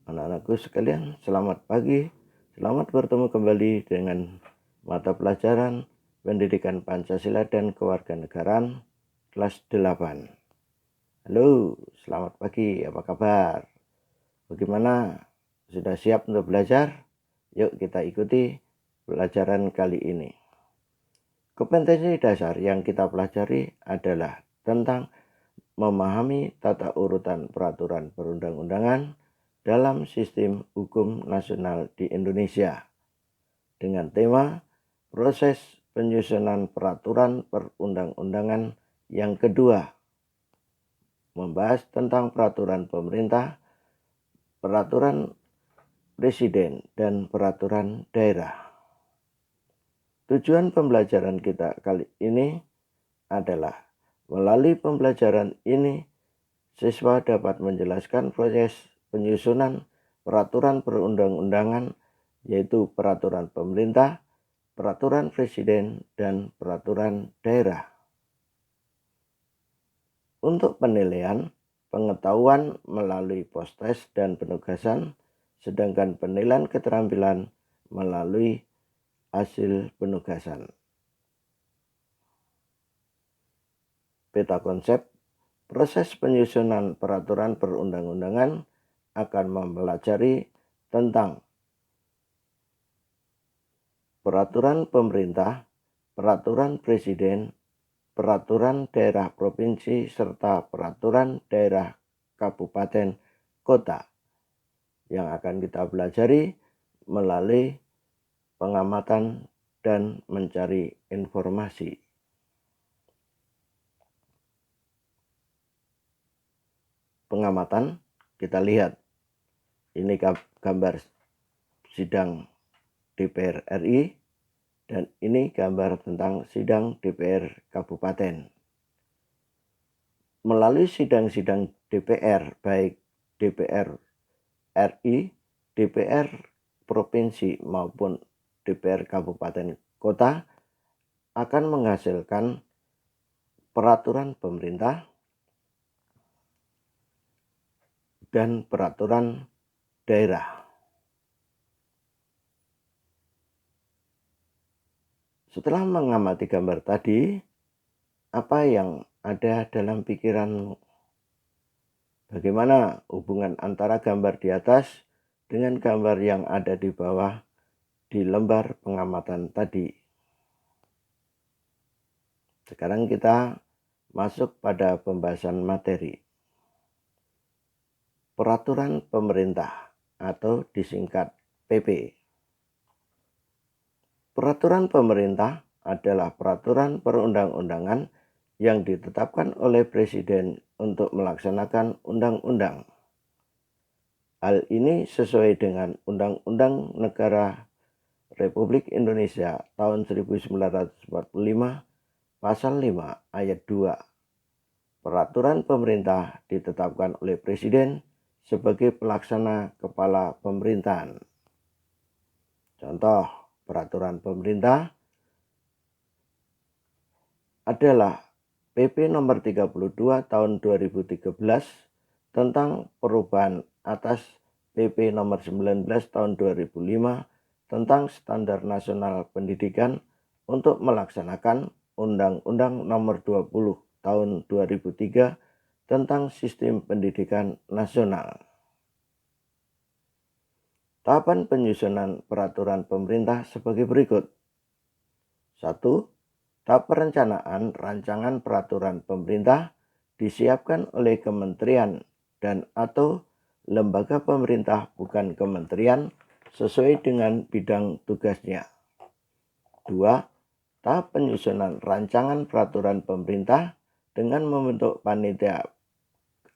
Anak-anakku sekalian, selamat pagi. Selamat bertemu kembali dengan mata pelajaran Pendidikan Pancasila dan Kewarganegaraan kelas 8. Halo, selamat pagi. Apa kabar? Bagaimana? Sudah siap untuk belajar? Yuk kita ikuti pelajaran kali ini. Kompetensi dasar yang kita pelajari adalah tentang memahami tata urutan peraturan perundang-undangan dalam sistem hukum nasional di Indonesia dengan tema proses penyusunan peraturan perundang-undangan yang kedua, membahas tentang peraturan pemerintah, peraturan presiden, dan peraturan daerah. Tujuan pembelajaran kita kali ini adalah melalui pembelajaran ini siswa dapat menjelaskan proses penyusunan peraturan perundang-undangan yaitu peraturan pemerintah, peraturan presiden, dan peraturan daerah. Untuk penilaian, pengetahuan melalui post-test dan penugasan, sedangkan penilaian keterampilan melalui hasil penugasan. Peta konsep. Proses penyusunan peraturan perundang-undangan akan mempelajari tentang peraturan pemerintah, peraturan presiden, peraturan daerah provinsi, serta peraturan daerah kabupaten kota yang akan kita pelajari melalui pengamatan dan mencari informasi. Pengamatan, kita lihat ini gambar sidang DPR RI dan ini gambar tentang sidang DPR kabupaten. Melalui sidang-sidang DPR baik DPR RI, DPR provinsi maupun DPR kabupaten kota akan menghasilkan peraturan pemerintah dan peraturan daerah. Setelah mengamati gambar tadi, apa yang ada dalam pikiranmu? Bagaimana hubungan antara gambar di atas dengan gambar yang ada di bawah di lembar pengamatan tadi? Sekarang kita masuk pada pembahasan materi. Peraturan pemerintah atau disingkat PP. Peraturan pemerintah adalah peraturan perundang-undangan yang ditetapkan oleh Presiden untuk melaksanakan undang-undang. Hal ini sesuai dengan Undang-Undang Negara Republik Indonesia tahun 1945 Pasal 5 Ayat 2. Peraturan pemerintah ditetapkan oleh Presiden sebagai pelaksana kepala pemerintahan. Contoh peraturan pemerintah adalah PP nomor 32 tahun 2013 tentang perubahan atas PP nomor 19 tahun 2005 tentang standar nasional pendidikan untuk melaksanakan Undang-Undang nomor 20 tahun 2003 tentang sistem pendidikan nasional. Tahapan penyusunan peraturan pemerintah sebagai berikut. 1. Tahap perencanaan rancangan peraturan pemerintah disiapkan oleh kementerian dan atau lembaga pemerintah bukan kementerian sesuai dengan bidang tugasnya. 2. Tahap penyusunan rancangan peraturan pemerintah dengan membentuk panitia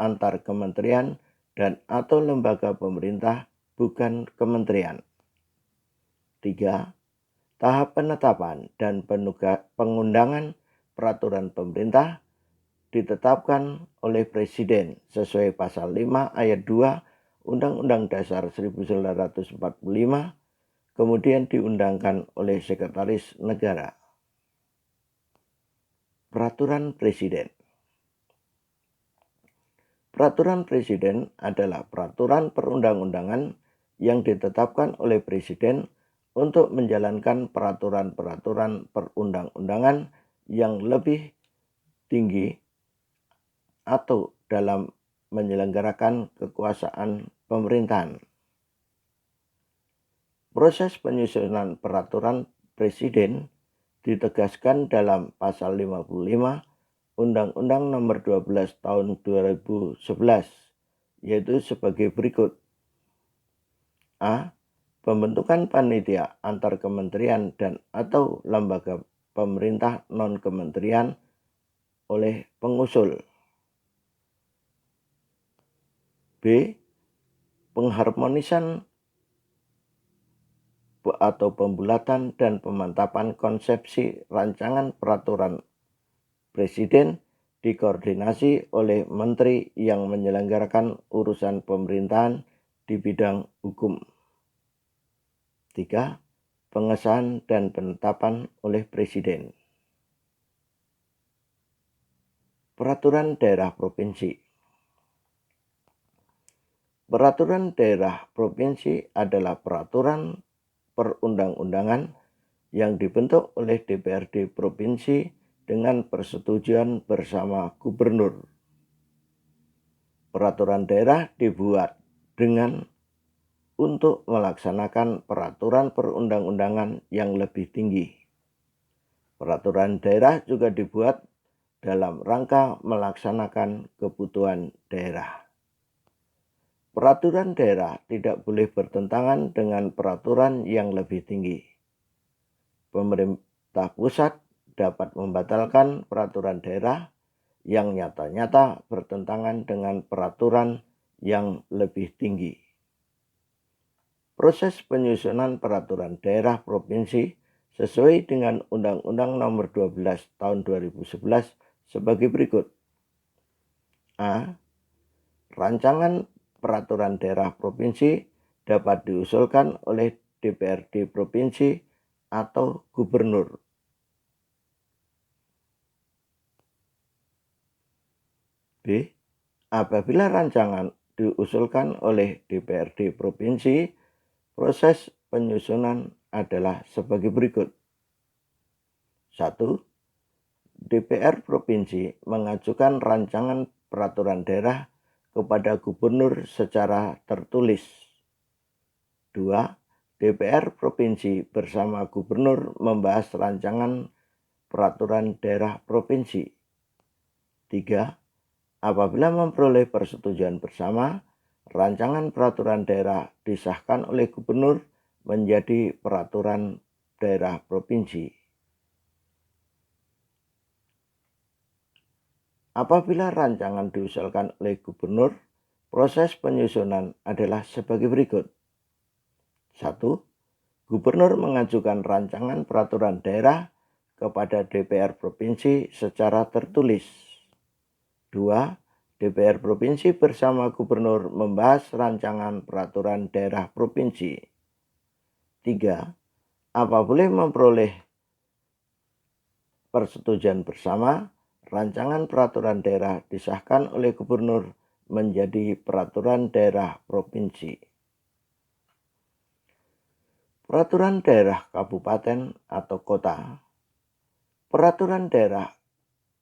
antar kementerian dan atau lembaga pemerintah bukan kementerian. 3. Tahap penetapan dan pengundangan peraturan pemerintah ditetapkan oleh Presiden sesuai Pasal 5 Ayat 2 Undang-Undang Dasar 1945, kemudian diundangkan oleh Sekretaris Negara. Peraturan Presiden. Peraturan presiden adalah peraturan perundang-undangan yang ditetapkan oleh presiden untuk menjalankan peraturan-peraturan perundang-undangan yang lebih tinggi atau dalam menyelenggarakan kekuasaan pemerintahan. Proses penyusunan peraturan presiden ditegaskan dalam pasal 55 Undang-Undang Nomor 12 Tahun 2011, yaitu sebagai berikut. A. Pembentukan panitia antar kementerian dan atau lembaga pemerintah non-kementerian oleh pengusul. B. Pengharmonisan atau pembulatan dan pemantapan konsepsi rancangan peraturan presiden dikoordinasi oleh menteri yang menyelenggarakan urusan pemerintahan di bidang hukum. 3. Pengesahan dan penetapan oleh presiden. Peraturan daerah provinsi. Peraturan daerah provinsi adalah peraturan perundang-undangan yang dibentuk oleh DPRD provinsi dengan persetujuan bersama gubernur. Peraturan daerah dibuat untuk melaksanakan peraturan perundang-undangan yang lebih tinggi. Peraturan daerah juga dibuat dalam rangka melaksanakan kebutuhan daerah. Peraturan daerah tidak boleh bertentangan dengan peraturan yang lebih tinggi. Pemerintah pusat dapat membatalkan peraturan daerah yang nyata-nyata bertentangan dengan peraturan yang lebih tinggi. Proses penyusunan peraturan daerah provinsi sesuai dengan Undang-Undang Nomor 12 Tahun 2011 sebagai berikut. A. Rancangan peraturan daerah provinsi dapat diusulkan oleh DPRD provinsi atau gubernur. B. Apabila rancangan diusulkan oleh DPRD provinsi, proses penyusunan adalah sebagai berikut. 1. DPR provinsi mengajukan rancangan peraturan daerah kepada gubernur secara tertulis. 2. DPR provinsi bersama gubernur membahas rancangan peraturan daerah provinsi. 3. Apabila memperoleh persetujuan bersama, rancangan peraturan daerah disahkan oleh gubernur menjadi peraturan daerah provinsi. Apabila rancangan diusulkan oleh gubernur, proses penyusunan adalah sebagai berikut. 1. Gubernur mengajukan rancangan peraturan daerah kepada DPR provinsi secara tertulis. 2. DPR provinsi bersama gubernur membahas rancangan peraturan daerah provinsi. 3. Apabila memperoleh persetujuan bersama, rancangan peraturan daerah disahkan oleh gubernur menjadi peraturan daerah provinsi. Peraturan daerah kabupaten atau kota. Peraturan daerah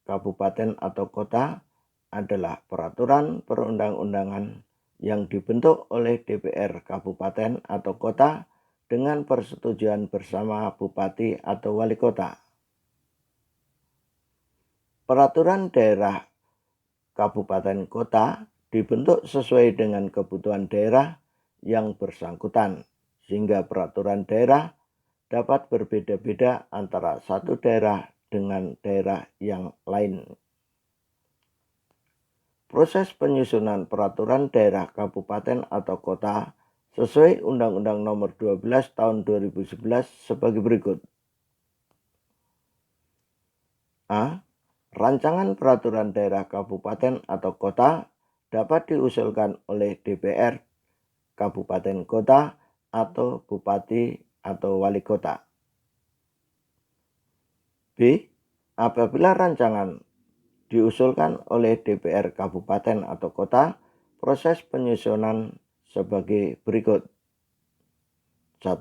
kabupaten atau kota adalah peraturan perundang-undangan yang dibentuk oleh DPR kabupaten atau kota dengan persetujuan bersama bupati atau wali kota. Peraturan daerah kabupaten kota dibentuk sesuai dengan kebutuhan daerah yang bersangkutan, sehingga peraturan daerah dapat berbeda-beda antara satu daerah dengan daerah yang lain. Proses penyusunan peraturan daerah kabupaten atau kota sesuai Undang-Undang Nomor 12 Tahun 2011 sebagai berikut. A. Rancangan peraturan daerah kabupaten atau kota dapat diusulkan oleh DPR kabupaten kota atau bupati atau wali kota. B. Apabila rancangan diusulkan oleh DPR kabupaten atau kota, proses penyusunan sebagai berikut. 1.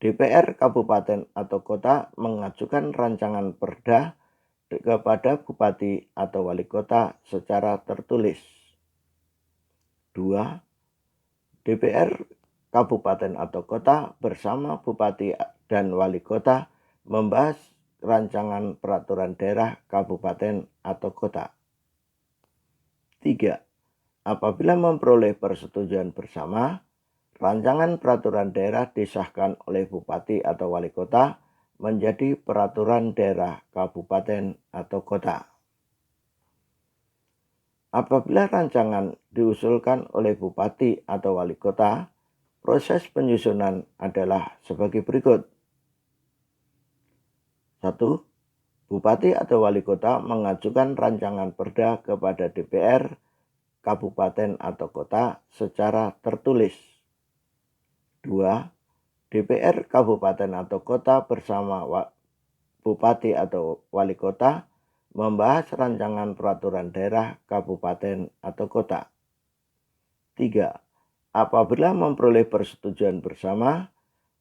DPR kabupaten atau kota mengajukan rancangan perda kepada bupati atau wali kota secara tertulis. 2. DPR kabupaten atau kota bersama bupati dan wali kota membahas rancangan peraturan daerah kabupaten atau kota. 3. Apabila memperoleh persetujuan bersama, rancangan peraturan daerah disahkan oleh bupati atau wali kota menjadi peraturan daerah kabupaten atau kota. Apabila rancangan diusulkan oleh bupati atau wali kota, proses penyusunan adalah sebagai berikut. 1. Bupati atau wali kota mengajukan rancangan perda kepada DPR kabupaten atau kota secara tertulis. 2. DPR kabupaten atau kota bersama bupati atau wali kota membahas rancangan peraturan daerah kabupaten atau kota. 3. Apabila memperoleh persetujuan bersama,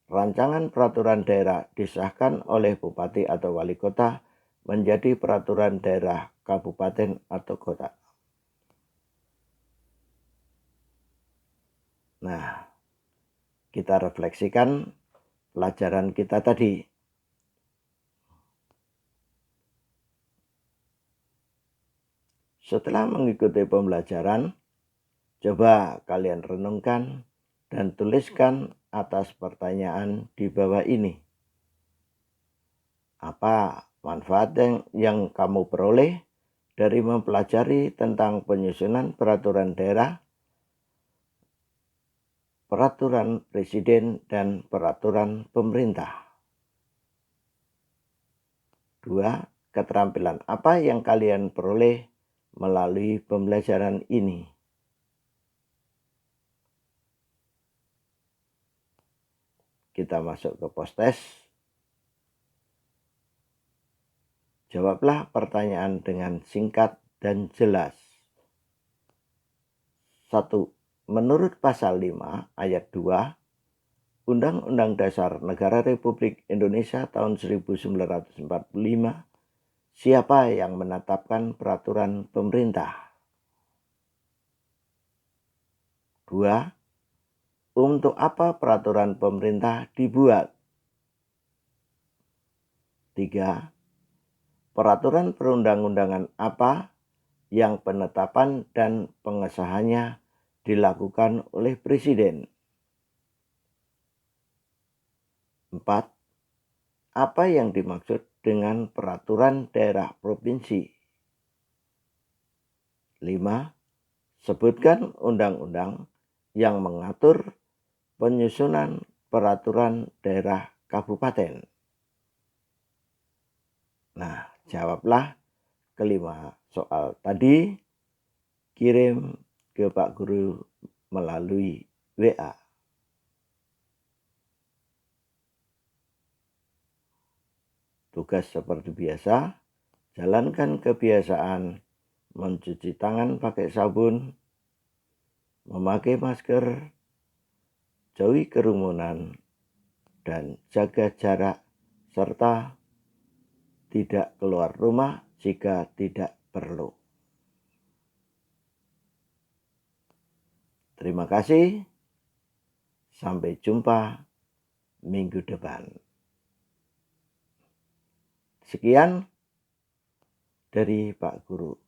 rancangan peraturan daerah disahkan oleh bupati atau wali kota menjadi peraturan daerah kabupaten atau kota. Nah, kita refleksikan pelajaran kita tadi. Setelah mengikuti pembelajaran, coba kalian renungkan dan tuliskan atas pertanyaan di bawah ini. Apa manfaat yang kamu peroleh dari mempelajari tentang penyusunan peraturan daerah, peraturan presiden, dan peraturan pemerintah? 2. Keterampilan apa yang kalian peroleh melalui pembelajaran ini? Kita masuk ke post-test. Jawablah pertanyaan dengan singkat dan jelas. 1. Menurut pasal 5 ayat 2 Undang-Undang Dasar Negara Republik Indonesia tahun 1945, siapa yang menetapkan peraturan pemerintah? 2. Untuk apa peraturan pemerintah dibuat? 3. Peraturan perundang-undangan apa yang penetapan dan pengesahannya dilakukan oleh presiden? 4. Apa yang dimaksud dengan peraturan daerah provinsi? 5. Sebutkan undang-undang yang mengatur penyusunan peraturan daerah kabupaten. Nah, jawablah kelima soal tadi, kirim ke Pak Guru melalui WA. Tugas seperti biasa, jalankan kebiasaan mencuci tangan pakai sabun, memakai masker, jauhi kerumunan, dan jaga jarak, serta tidak keluar rumah jika tidak perlu. Terima kasih. Sampai jumpa minggu depan. Sekian dari Pak Guru.